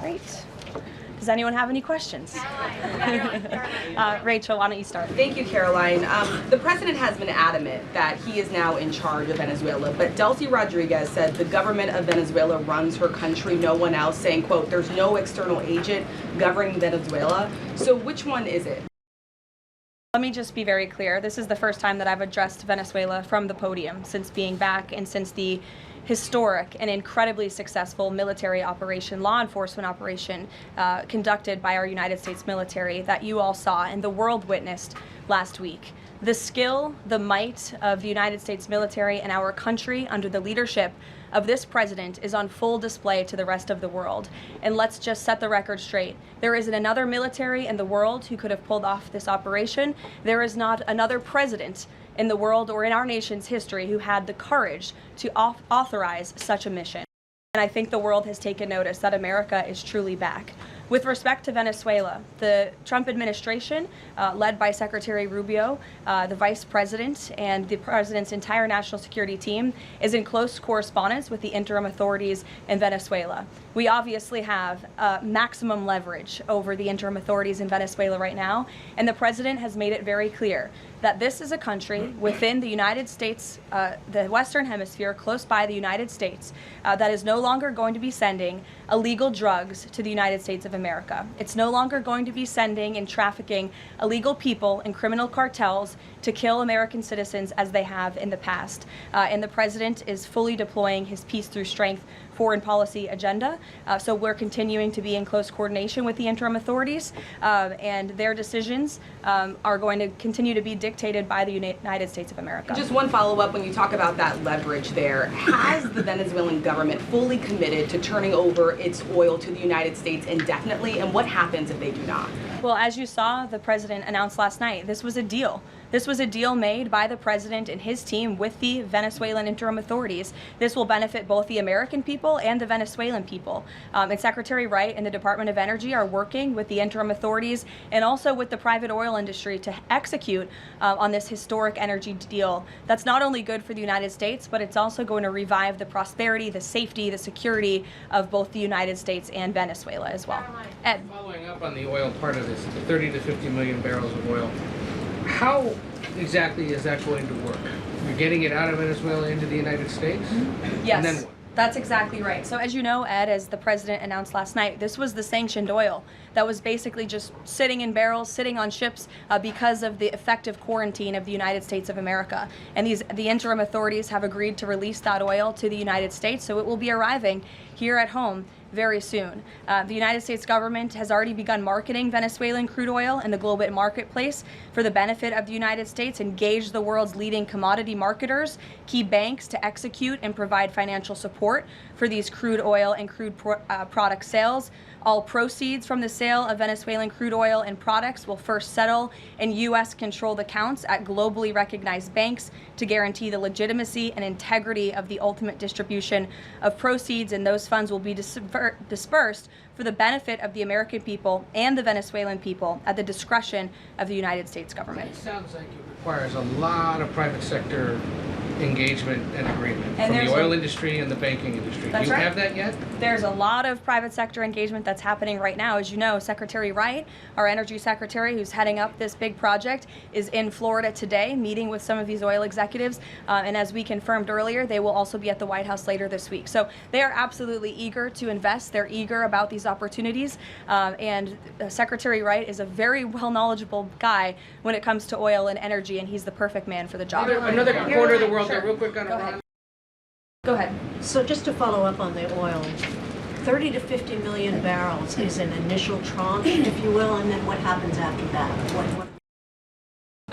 Great. Does anyone have any questions? Rachel, why don't you start? Thank you, Caroline. The president has been adamant that he is now in charge of Venezuela, but Delcy Rodriguez said the government of Venezuela runs her country, no one else, saying, quote, there's no external agent governing Venezuela. So which one is it? Let me just be very clear. This is the first time that I've addressed Venezuela from the podium since being back and since the historic and incredibly successful military operation, law enforcement operation conducted by our United States military that you all saw and the world witnessed last week. The skill, the might of the United States military and our country under the leadership of this president is on full display to the rest of the world. And let's just set the record straight. There isn't another military in the world who could have pulled off this operation. There is not another president in the world or in our nation's history who had the courage to authorize such a mission. And I think the world has taken notice that America is truly back. With respect to Venezuela, the Trump administration, led by Secretary Rubio, the vice president, and the president's entire national security team, is in close correspondence with the interim authorities in Venezuela. We obviously have maximum leverage over the interim authorities in Venezuela right now, and the president has made it very clear that this is a country within the United States, the Western Hemisphere, close by the United States, that is no longer going to be sending illegal drugs to the United States of America. It's no longer going to be sending and trafficking illegal people and criminal cartels to kill American citizens as they have in the past. And the president is fully deploying his peace through strength foreign policy agenda. So we're continuing to be in close coordination with the interim authorities, and their decisions are going to continue to be dictated by the United States of America. Just one follow-up when you talk about that leverage there. Has the Venezuelan government fully committed to turning over its oil to the United States indefinitely, and what happens if they do not? Well, as you saw, the president announced last night, this was a deal. This was a deal made by the president and his team with the Venezuelan interim authorities. This will benefit both the American people and the Venezuelan people. And Secretary Wright and the Department of Energy are working with the interim authorities and also with the private oil industry to execute on this historic energy deal. That's not only good for the United States, but it's also going to revive the prosperity, the safety, the security of both the United States and Venezuela as well. Ed. Following up on the oil part of this, the 30 to 50 million barrels of oil, how exactly is that going to work? You're getting it out of Venezuela into the United States? Yes. And then what? That's exactly right. So as you know, Ed, as the president announced last night, this was the sanctioned oil that was basically just sitting in barrels, sitting on ships because of the effective quarantine of the United States of America. And the interim authorities have agreed to release that oil to the United States, so it will be arriving here at home very soon. The United States government has already begun marketing Venezuelan crude oil in the global marketplace for the benefit of the United States, engaged the world's leading commodity marketers, key banks to execute and provide financial support for these crude oil and crude product sales. All proceeds from the sale of Venezuelan crude oil and products will first settle in U.S.-controlled accounts at globally recognized banks to guarantee the legitimacy and integrity of the ultimate distribution of proceeds, and those funds will be dispersed for the benefit of the American people and the Venezuelan people at the discretion of the United States government. It sounds like it requires a lot of private sector engagement and agreement from the oil industry and the banking industry. Do you have that yet? There's a lot of private sector engagement that's happening right now. As you know, Secretary Wright, our energy secretary who's heading up this big project, is in Florida today meeting with some of these oil executives. And as we confirmed earlier, they will also be at the White House later this week. So they are absolutely eager to invest. They're eager about these opportunities. And Secretary Wright is a very knowledgeable guy when it comes to oil and energy, and he's the perfect man for the job. Another corner of the world, Sure. real quick on Iran. Go ahead. So just to follow up on the oil, 30 to 50 million barrels is an initial tranche, if you will, and then what happens after that? What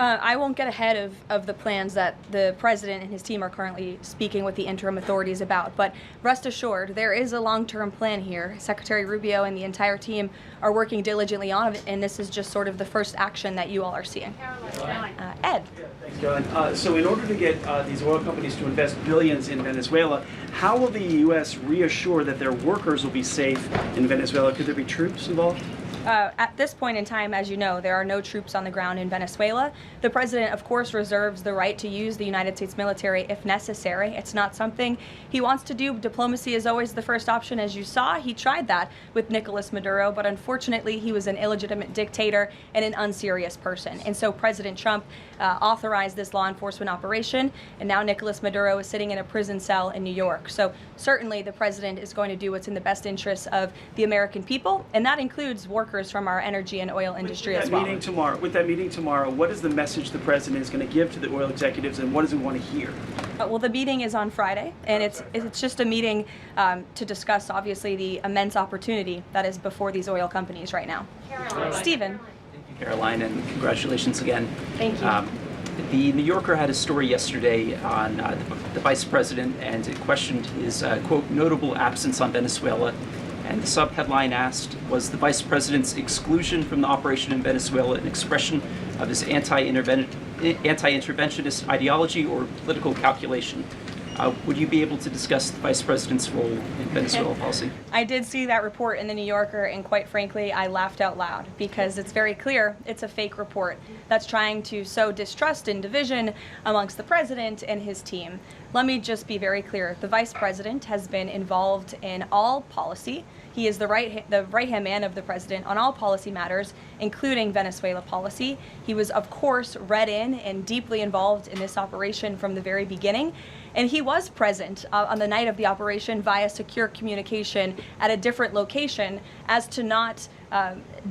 I won't get ahead of the plans that the president and his team are currently speaking with the interim authorities about, but rest assured, there is a long-term plan here. Secretary Rubio and the entire team are working diligently on it, and this is just sort of the first action that you all are seeing. Ed. Thanks, Caroline. So in order to get these oil companies to invest billions in Venezuela, how will the U.S. reassure that their workers will be safe in Venezuela? Could there be troops involved? At this point in time, as you know, there are no troops on the ground in Venezuela. The president, of course, reserves the right to use the United States military if necessary. It's not something he wants to do. Diplomacy is always the first option, as you saw. He tried that with Nicolas Maduro, but unfortunately, he was an illegitimate dictator and an unserious person. And so President Trump authorized this law enforcement operation, and now Nicolas Maduro is sitting in a prison cell in New York. So certainly the president is going to do what's in the best interests of the American people, and that includes workers from our energy and oil industry as well. With that meeting tomorrow, what is the message the president is going to give to the oil executives, and what does he want to hear? Well, the meeting is on Friday, and it's just a meeting to discuss, obviously, the immense opportunity that is before these oil companies right now. Stephen. Thank you, Caroline, and congratulations again. Thank you. The New Yorker had a story yesterday on the vice president, and it questioned his, quote, notable absence on Venezuela. And the sub-headline asked, was the vice president's exclusion from the operation in Venezuela an expression of his anti-interventionist ideology or political calculation? Would you be able to discuss the vice president's role in Venezuela policy? I did see that report in the New Yorker, and quite frankly, I laughed out loud because it's very clear it's a fake report that's trying to sow distrust and division amongst the president and his team. Let me just be very clear. The vice president has been involved in all policy. He is the right-hand man of the president on all policy matters, including Venezuela policy. He was, of course, read in and deeply involved in this operation from the very beginning. And he was present on the night of the operation via secure communication at a different location as to not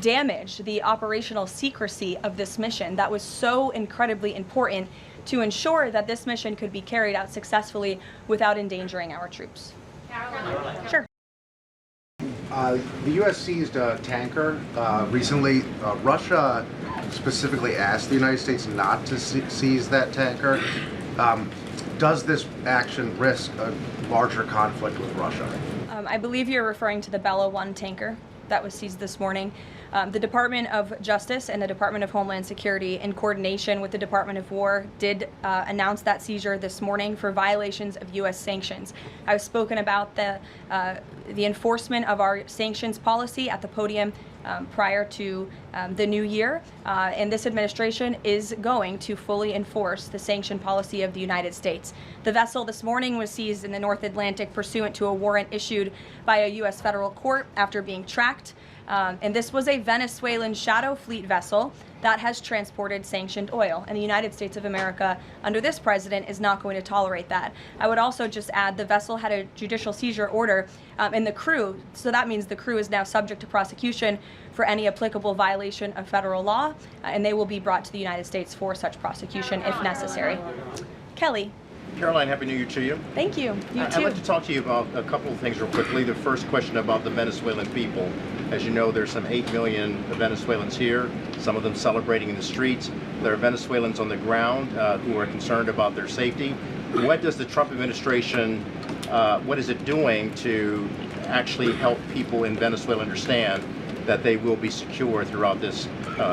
damage the operational secrecy of this mission that was so incredibly important to ensure that this mission could be carried out successfully without endangering our troops. Caroline. Sure. The U.S. seized a tanker recently. Russia specifically asked the United States not to seize that tanker. Does this action risk a larger conflict with Russia? I believe you're referring to the Bella 1 tanker that was seized this morning. The Department of Justice and the Department of Homeland Security, in coordination with the Department of War, did announce that seizure this morning for violations of U.S. sanctions. I've spoken about the enforcement of our sanctions policy at the podium prior to the new year, and this administration is going to fully enforce the sanction policy of the United States. The vessel this morning was seized in the North Atlantic pursuant to a warrant issued by a U.S. federal court after being tracked. And this was a Venezuelan shadow fleet vessel that has transported sanctioned oil. And the United States of America, under this president, is not going to tolerate that. I would also just add the vessel had a judicial seizure order and the crew, so that means the crew is now subject to prosecution for any applicable violation of federal law, and they will be brought to the United States for such prosecution if necessary. Kelly. Caroline, Happy New Year to you. Thank you. You too. I'd like to talk to you about a couple of things real quickly. The first question about the Venezuelan people. As you know, there's some 8 million Venezuelans here, some of them celebrating in the streets. There are Venezuelans on the ground who are concerned about their safety. What does the Trump administration, what is it doing to actually help people in Venezuela understand that they will be secure throughout this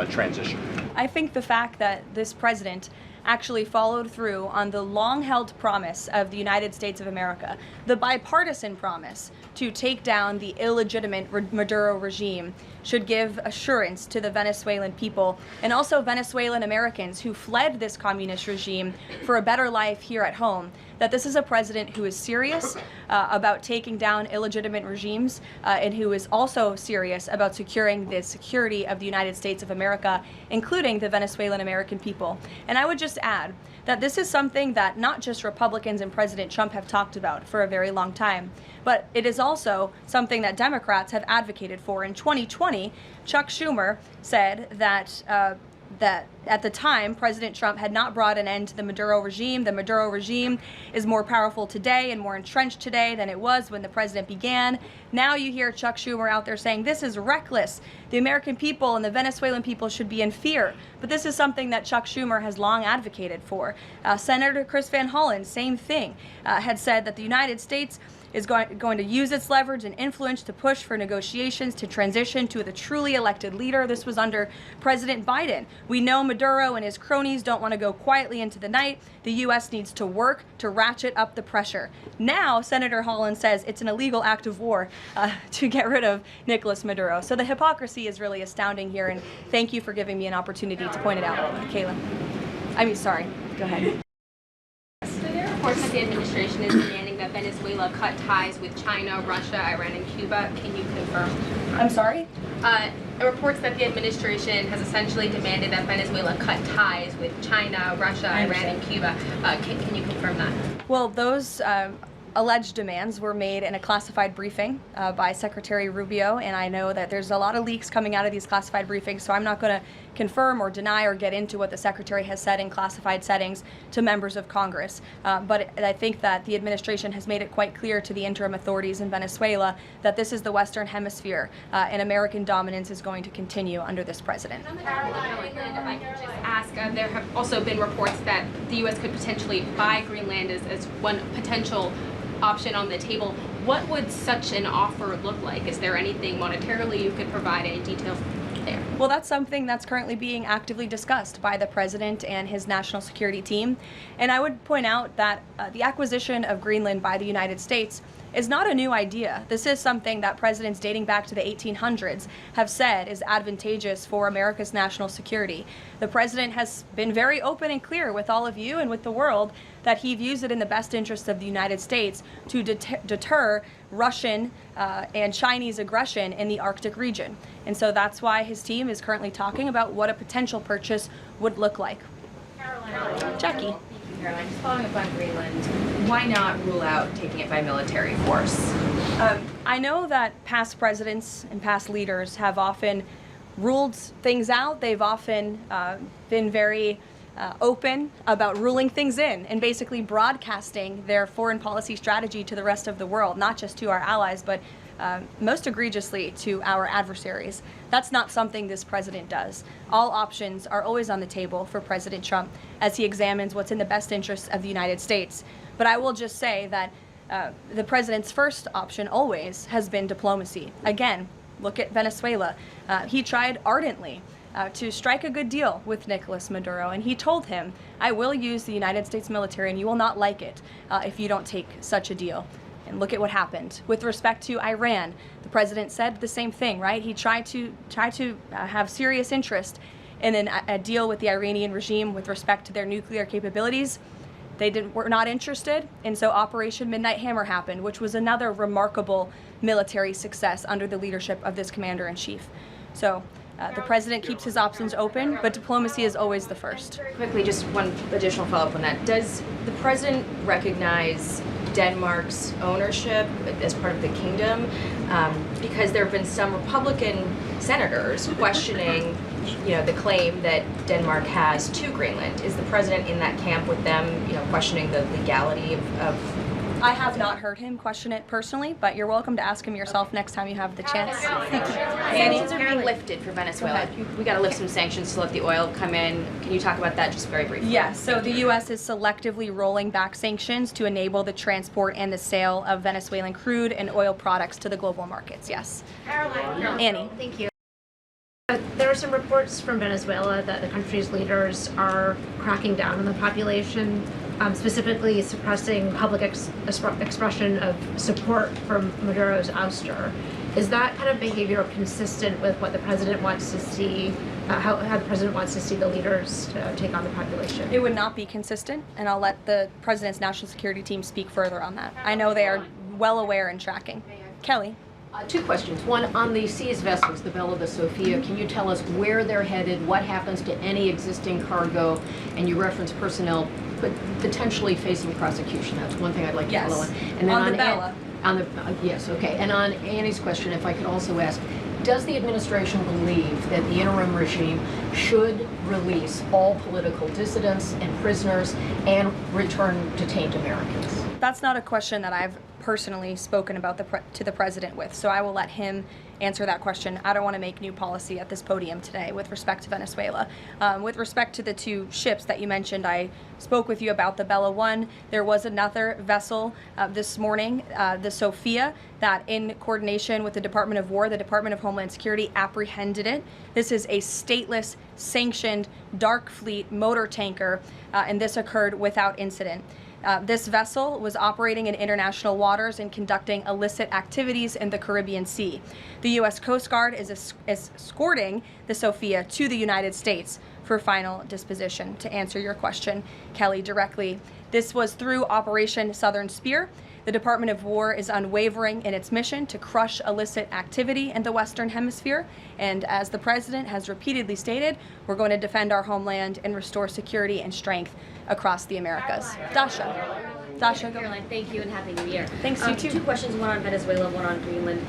transition? I think the fact that this president actually followed through on the long-held promise of the United States of America, the bipartisan promise to take down the illegitimate Maduro regime, should give assurance to the Venezuelan people and also Venezuelan Americans who fled this communist regime for a better life here at home, that this is a president who is serious about taking down illegitimate regimes and who is also serious about securing the security of the United States of America, including the Venezuelan American people. And I would just add that this is something that not just Republicans and President Trump have talked about for a very long time, but it is also something that Democrats have advocated for. In 2020, Chuck Schumer said that that at the time, President Trump had not brought an end to the Maduro regime. The Maduro regime is more powerful today and more entrenched today than it was when the president began. Now you hear Chuck Schumer out there saying this is reckless. The American people and the Venezuelan people should be in fear. But this is something that Chuck Schumer has long advocated for. Senator Chris Van Hollen, same thing, had said that the United States is going to use its leverage and influence to push for negotiations to transition to the truly elected leader. This was under President Biden. We know Maduro and his cronies don't want to go quietly into the night. The U.S. needs to work to ratchet up the pressure. Now, Senator Holland says it's an illegal act of war to get rid of Nicolas Maduro. So the hypocrisy is really astounding here, and thank you for giving me an opportunity to point it out, Kaylin. Sorry, go ahead. There are reports that the administration is demanding that Venezuela cut ties with China, Russia, Iran, and Cuba. Can you confirm? I'm sorry? Reports that the administration has essentially demanded that Venezuela cut ties with China, Russia, Iran, and Cuba. Can you confirm that? Well, those alleged demands were made in a classified briefing by Secretary Rubio, and I know that there's a lot of leaks coming out of these classified briefings, so I'm not going to confirm or deny or get into what the Secretary has said in classified settings to members of Congress. But I think that the administration has made it quite clear to the interim authorities in Venezuela that this is the Western Hemisphere, and American dominance is going to continue under this president. If I could just ask, there have also been reports that the U.S. could potentially buy Greenland as one potential option on the table. What would such an offer look like? Is there anything monetarily you could provide, any details there? Well, that's something that's currently being actively discussed by the president and his national security team. And I would point out that the acquisition of Greenland by the United States is not a new idea. This is something that presidents dating back to the 1800s have said is advantageous for America's national security. The president has been very open and clear with all of you and with the world that he views it in the best interest of the United States to deter Russian and Chinese aggression in the Arctic region. And so that's why his team is currently talking about what a potential purchase would look like. Caroline. Jackie. Caroline, just following up on Greenland, why not rule out taking it by military force? I know that past presidents and past leaders have often ruled things out. They've often been very open about ruling things in and basically broadcasting their foreign policy strategy to the rest of the world, not just to our allies, but most egregiously to our adversaries. That's not something this president does. All options are always on the table for President Trump as he examines what's in the best interests of the United States. But I will just say that the president's first option always has been diplomacy. Again, look at Venezuela. He tried ardently to strike a good deal with Nicolas Maduro, and he told him, I will use the United States military and you will not like it if you don't take such a deal. And look at what happened. With respect to Iran, the president said the same thing, right? He tried to have serious interest in a deal with the Iranian regime with respect to their nuclear capabilities. They were not interested, and so Operation Midnight Hammer happened, which was another remarkable military success under the leadership of this commander-in-chief. So the president keeps his options open, but diplomacy is always the first. Very quickly, just one additional follow-up on that. Does the president recognize Denmark's ownership as part of the kingdom? Because there have been some Republican senators questioning, the claim that Denmark has to Greenland. Is the president in that camp with them, questioning the legality of I have not heard him question it personally, but you're welcome to ask him yourself next time you have the chance. Sanctions are being lifted for Venezuela. We got to lift some sanctions to let the oil come in. Can you talk about that just very briefly? Yes, so the U.S. is selectively rolling back sanctions to enable the transport and the sale of Venezuelan crude and oil products to the global markets, yes. Caroline. Annie. Thank you. There are some reports from Venezuela that the country's leaders are cracking down on the population, specifically suppressing public expression of support for Maduro's ouster. Is that kind of behavior consistent with what the president wants to see, how the president wants to see the leaders take on the population? It would not be consistent, and I'll let the president's national security team speak further on that. I know they are well aware and tracking. Kelly. Two questions. One, on the seized vessels, the Bella, the Sophia, can you tell us where they're headed, what happens to any existing cargo, and you reference personnel potentially facing prosecution? That's one thing I'd like to follow on. And then on the Bella. Yes, okay. And on Annie's question, if I could also ask, does the administration believe that the interim regime should release all political dissidents and prisoners and return detained Americans? That's not a question that I've personally spoken about to the president with. So I will let him answer that question. I don't want to make new policy at this podium today with respect to Venezuela. With respect to the two ships that you mentioned, I spoke with you about the Bella One. There was another vessel this morning, the Sophia, that in coordination with the Department of War, the Department of Homeland Security apprehended it. This is a stateless, sanctioned, dark fleet motor tanker, and this occurred without incident. This vessel was operating in international waters and conducting illicit activities in the Caribbean Sea. The U.S. Coast Guard is escorting the Sophia to the United States for final disposition. To answer your question, Kelly, directly, this was through Operation Southern Spear. The Department of War is unwavering in its mission to crush illicit activity in the Western Hemisphere. And as the President has repeatedly stated, we're going to defend our homeland and restore security and strength across the Americas. Dasha, go. Caroline, thank you and Happy New Year. Thanks, you too. Two questions, one on Venezuela, one on Greenland.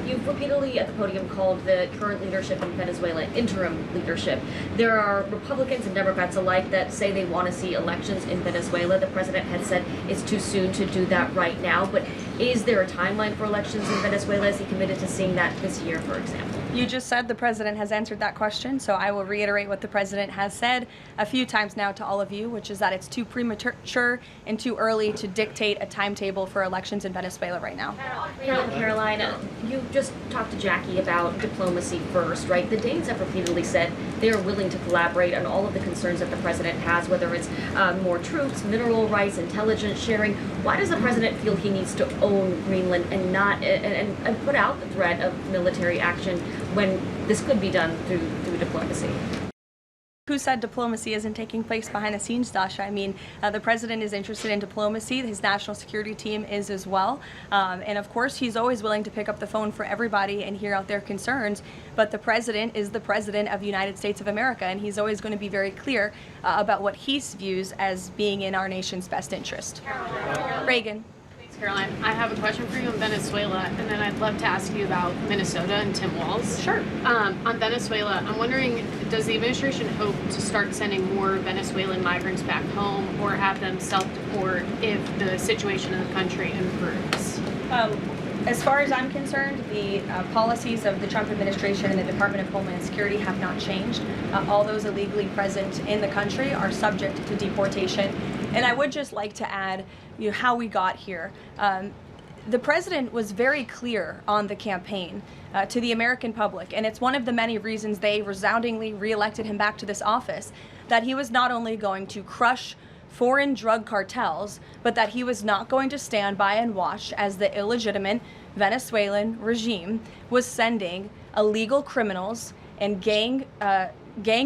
You've repeatedly at the podium called the current leadership in Venezuela interim leadership. There are Republicans and Democrats alike that say they want to see elections in Venezuela. The president had said it's too soon to do that right now, but is there a timeline for elections in Venezuela? Is he committed to seeing that this year, for example? You just said the president has answered that question, so I will reiterate what the president has said a few times now to all of you, which is that it's too premature and too early to dictate a timetable for elections in Venezuela right now. Caroline, you just talked to Jackie about diplomacy first, right? The Danes have repeatedly said they are willing to collaborate on all of the concerns that the president has, whether it's more troops, mineral rights, intelligence sharing. Why does the president feel he needs to own Greenland and not and put out the threat of military action when this could be done through diplomacy? Who said diplomacy isn't taking place behind the scenes, Dasha? I mean, the president is interested in diplomacy. His national security team is as well. And of course, he's always willing to pick up the phone for everybody and hear out their concerns. But the president is the president of the United States of America, and he's always going to be very clear about what he views as being in our nation's best interest. Reagan. Caroline, I have a question for you on Venezuela, and then I'd love to ask you about Minnesota and Tim Walz. Sure. On Venezuela, I'm wondering, does the administration hope to start sending more Venezuelan migrants back home or have them self-deport if the situation in the country improves? As far as I'm concerned, the policies of the Trump administration and the Department of Homeland Security have not changed. All those illegally present in the country are subject to deportation. And I would just like to add, how we got here. The president was very clear on the campaign to the American public, and it's one of the many reasons they resoundingly reelected him back to this office, that he was not only going to crush foreign drug cartels, but that he was not going to stand by and watch as the illegitimate Venezuelan regime was sending illegal criminals and gang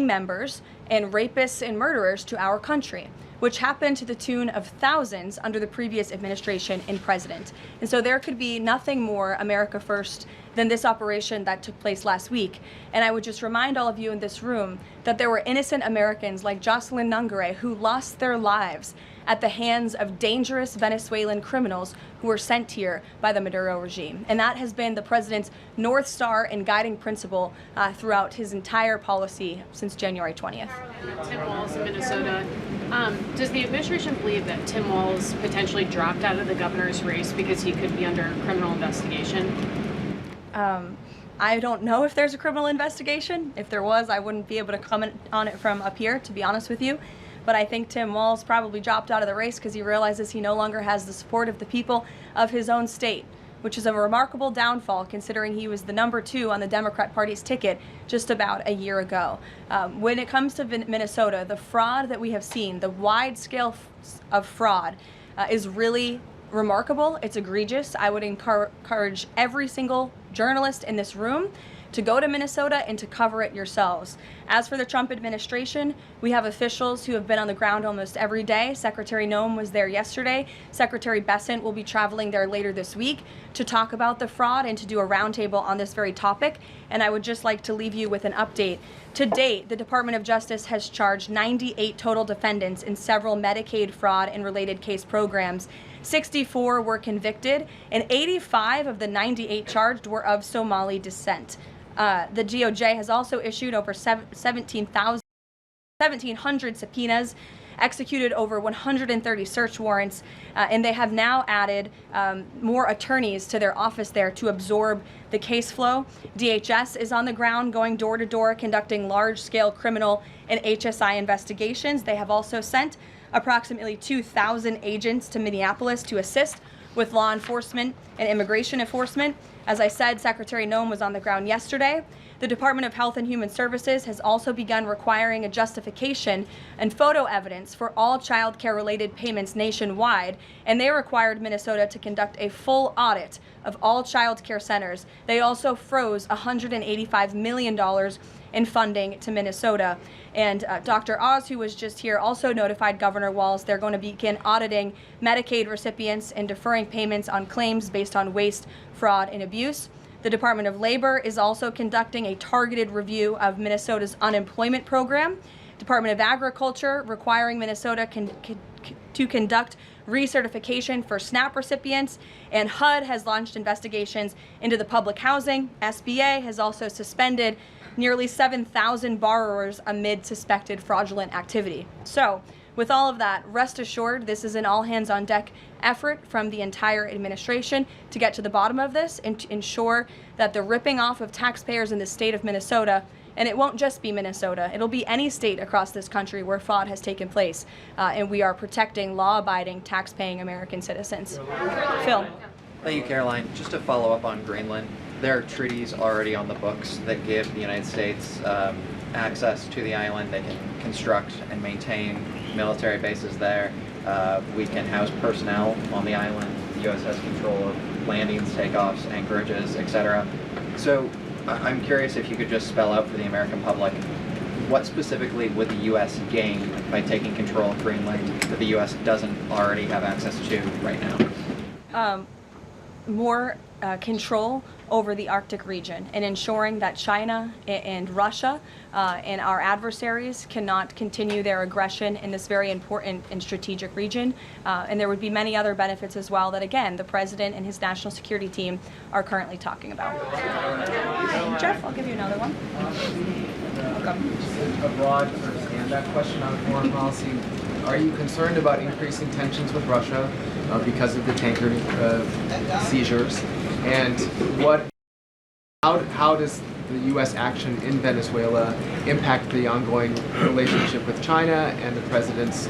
members and rapists and murderers to our country, which happened to the tune of thousands under the previous administration and president. And so there could be nothing more America first than this operation that took place last week. And I would just remind all of you in this room that there were innocent Americans like Jocelyn Nungare who lost their lives at the hands of dangerous Venezuelan criminals who were sent here by the Maduro regime. And that has been the president's North Star and guiding principle throughout his entire policy since January 20th. Tim Walz in Minnesota. Does the administration believe that Tim Walz potentially dropped out of the governor's race because he could be under criminal investigation? I don't know if there's a criminal investigation. If there was, I wouldn't be able to comment on it from up here, to be honest with you. But I think Tim Walz probably dropped out of the race because he realizes he no longer has the support of the people of his own state, which is a remarkable downfall considering he was the number 2 on the Democrat Party's ticket just about a year ago. When it comes to Minnesota, the fraud that we have seen, the wide scale of fraud is really remarkable. It's egregious. I would encourage every single journalist in this room to go to Minnesota and to cover it yourselves. As for the Trump administration, we have officials who have been on the ground almost every day. Secretary Noem was there yesterday. Secretary Bessent will be traveling there later this week to talk about the fraud and to do a roundtable on this very topic. And I would just like to leave you with an update. To date, the Department of Justice has charged 98 total defendants in several Medicaid fraud and related case programs. 64 were convicted, and 85 of the 98 charged were of Somali descent. The DOJ has also issued over 1,700 subpoenas executed over 130 search warrants, and they have now added more attorneys to their office there to absorb the case flow. DHS is on the ground going door to door conducting large-scale criminal and HSI investigations. They have also sent approximately 2,000 agents to Minneapolis to assist with law enforcement and immigration enforcement. As I said, Secretary Noem was on the ground yesterday. The Department of Health and Human Services has also begun requiring a justification and photo evidence for all child care related payments nationwide, and they required Minnesota to conduct a full audit of all child care centers. They also froze $185 million in funding to Minnesota. And Dr. Oz, who was just here, also notified Governor Walz they're going to begin auditing Medicaid recipients and deferring payments on claims based on waste, fraud, and abuse. The Department of Labor is also conducting a targeted review of Minnesota's unemployment program. Department of Agriculture requiring Minnesota to conduct recertification for SNAP recipients, and HUD has launched investigations into the public housing. SBA has also suspended nearly 7,000 borrowers amid suspected fraudulent activity. So, with all of that, rest assured, this is an all-hands-on-deck effort from the entire administration to get to the bottom of this and to ensure that the ripping off of taxpayers in the state of Minnesota, and it won't just be Minnesota, it'll be any state across this country where fraud has taken place, and we are protecting law-abiding, tax-paying American citizens. Phil. Thank you, Caroline. Just to follow up on Greenland, there are treaties already on the books that give the United States access to the island. They can construct and maintain military bases there. We can house personnel on the island. The U.S. has control of landings, takeoffs, anchorages, etc. So I'm curious if you could just spell out for the American public, what specifically would the U.S. gain by taking control of Greenland that the U.S. doesn't already have access to right now? More control over the Arctic region and ensuring that China and Russia and our adversaries cannot continue their aggression in this very important and strategic region. And there would be many other benefits as well that, again, the President and his national security team are currently talking about. Jeff, I'll give you another one. Just a broad sort of stand-up question on foreign policy. Are you concerned about increasing tensions with Russia because of the tanker seizures? And how does the U.S. action in Venezuela impact the ongoing relationship with China and the President's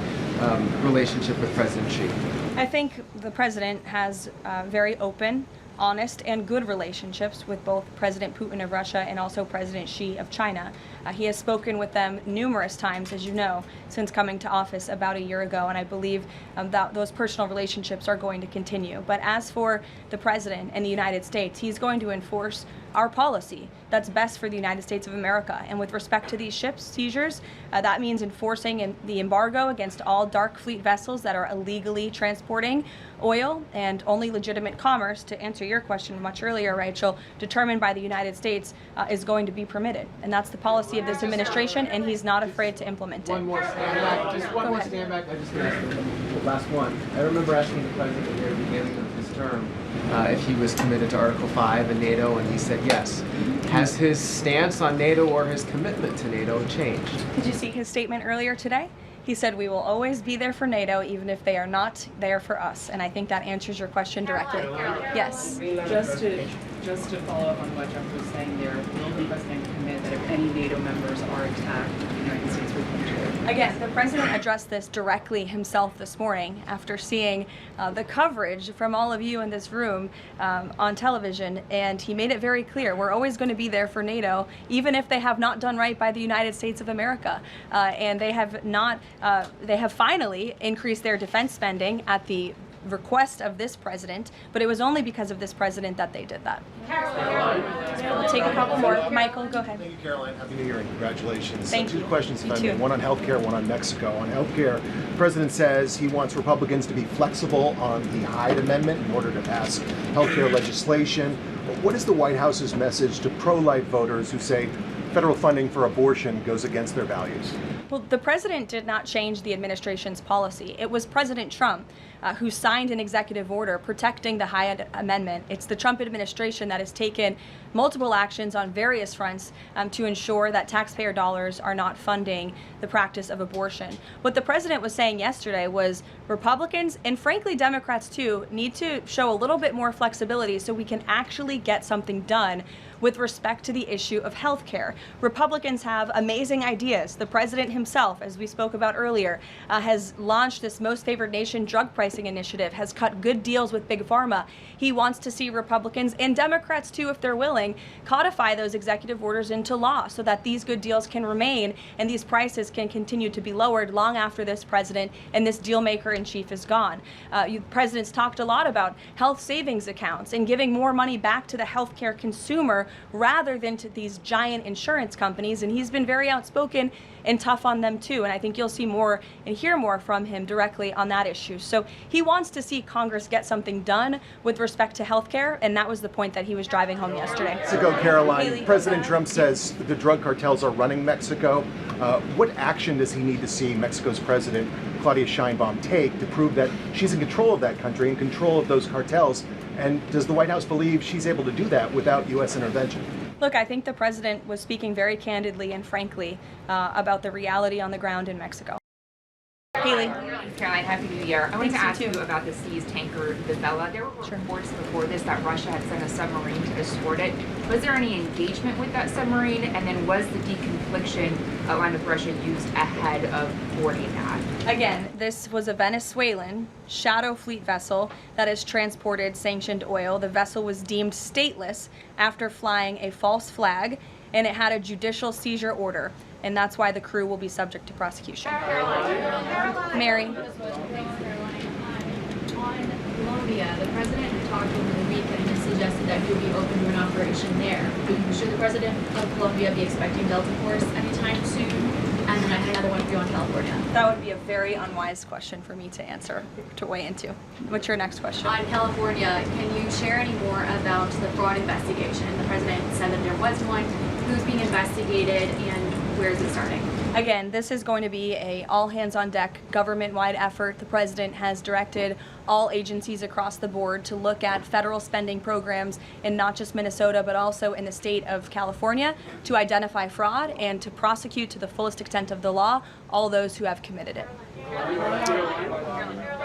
relationship with President Xi? I think the President has very open, honest, and good relationships with both President Putin of Russia and also President Xi of China. He has spoken with them numerous times, as you know, since coming to office about a year ago, and I believe that those personal relationships are going to continue. But as for the President and the United States, he's going to enforce our policy that's best for the United States of America. And with respect to these ships seizures, that means enforcing the embargo against all dark fleet vessels that are illegally transporting oil, and only legitimate commerce, to answer your question much earlier, Rachel, determined by the United States is going to be permitted. And that's the policy of this administration, and he's not afraid to implement it. One more stand back. Just one more stand back. I just asked the last one. I remember asking the President at the beginning of his term if he was committed to Article 5 and NATO, and he said yes. Has his stance on NATO or his commitment to NATO changed? Did you see his statement earlier today? He said we will always be there for NATO even if they are not there for us, and I think that answers your question directly. Yes. Just to follow up on what Jeff was saying there, will the President commit that if any NATO members are attacked, the United States will come to it? Again, the President addressed this directly himself this morning after seeing the coverage from all of you in this room on television, and he made it very clear we're always going to be there for NATO even if they have not done right by the United States of America, and they have not. They have finally increased their defense spending at the request of this president, but it was only because of this president that they did that. We'll take a couple more. Michael, go ahead. Thank you, Caroline. Happy New Year and congratulations. Thank Two you. questions, if You I may. too. One on healthcare, one on Mexico. On healthcare, the president says he wants Republicans to be flexible on the Hyde Amendment in order to pass healthcare legislation. What is the White House's message to pro-life voters who say federal funding for abortion goes against their values? Well, the president did not change the administration's policy. It was President Trump who signed an executive order protecting the Hyde Amendment. It's the Trump administration that has taken multiple actions on various fronts to ensure that taxpayer dollars are not funding the practice of abortion. What the president was saying yesterday was Republicans, and frankly Democrats too, need to show a little bit more flexibility so we can actually get something done with respect to the issue of health care. Republicans have amazing ideas. The president himself, as we spoke about earlier, has launched this Most Favored Nation drug pricing initiative, has cut good deals with Big Pharma. He wants to see Republicans and Democrats too, if they're willing, codify those executive orders into law so that these good deals can remain and these prices can continue to be lowered long after this president and this deal maker in chief is gone. President's talked a lot about health savings accounts and giving more money back to the healthcare consumer rather than to these giant insurance companies, and he's been very outspoken and tough on them too, and I think you'll see more and hear more from him directly on that issue. So he wants to see Congress get something done with respect to health care, and that was the point that he was driving home yesterday. To go, Karoline, President Trump says the drug cartels are running Mexico. What action does he need to see Mexico's President Claudia Sheinbaum take to prove that she's in control of that country, in control of those cartels? And does the White House believe she's able to do that without U.S. intervention? Look, I think the president was speaking very candidly and frankly about the reality on the ground in Mexico. Haley. Caroline, Happy New Year. I wanted to ask you about the seized tanker, the Vela. There were reports before this that Russia had sent a submarine to escort it. Was there any engagement with that submarine? And then was the deconfliction line with Russia used ahead of boarding that? Again, this was a Venezuelan shadow fleet vessel that has transported sanctioned oil. The vessel was deemed stateless after flying a false flag, and it had a judicial seizure order, and that's why the crew will be subject to prosecution. Mary. On Colombia, the president had talked over the weekend and suggested that he would be open to an operation there. Should the president of Colombia be expecting Delta Force anytime soon? And then I had another one for you on California. That would be a very unwise question for me to answer, to weigh into. What's your next question? On California, can you share any more about the fraud investigation? The president said that there was one. Who's being investigated and where is it starting? Again, this is going to be a all-hands-on-deck government-wide effort. The president has directed all agencies across the board to look at federal spending programs in not just Minnesota, but also in the state of California to identify fraud and to prosecute to the fullest extent of the law all those who have committed it.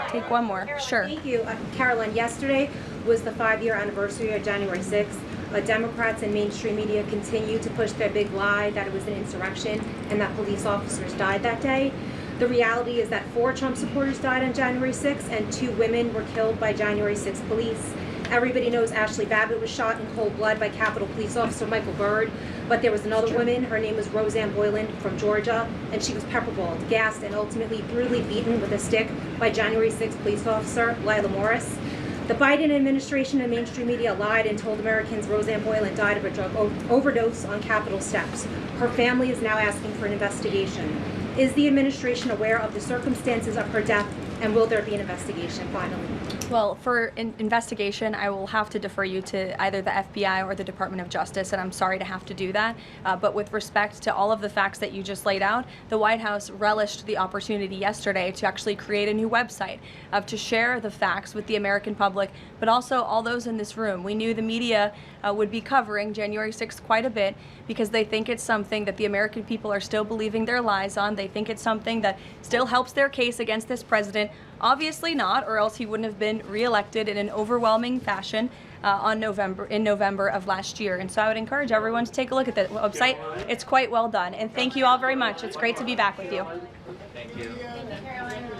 Take one more. Sure. Thank you. Caroline, yesterday was the 5-year anniversary of January 6th. Democrats and mainstream media continue to push their big lie that it was an insurrection and that police officers died that day. The reality is that 4 Trump supporters died on January 6th and 2 women were killed by January 6th police. Everybody knows Ashley Babbitt was shot in cold blood by Capitol Police Officer Michael Byrd, but there was another woman, her name was Roseanne Boylan from Georgia, and she was pepperballed, gassed, and ultimately brutally beaten with a stick by January 6th police officer Lila Morris. The Biden administration and mainstream media lied and told Americans Roseanne Boylan died of a drug overdose on Capitol steps. Her family is now asking for an investigation. Is the administration aware of the circumstances of her death, and will there be an investigation finally? Well, for an investigation, I will have to defer you to either the FBI or the Department of Justice, and I'm sorry to have to do that. But with respect to all of the facts that you just laid out, the White House relished the opportunity yesterday to actually create a new website to share the facts with the American public, but also all those in this room. We knew the media would be covering January 6th quite a bit because they think it's something that the American people are still believing their lies on. They think it's something that still helps their case against this president. Obviously not, or else he wouldn't have been reelected in an overwhelming fashion in November of last year. And so I would encourage everyone to take a look at the website. It's quite well done. And thank you all very much. It's great to be back with you. Thank you. Thank you, Caroline.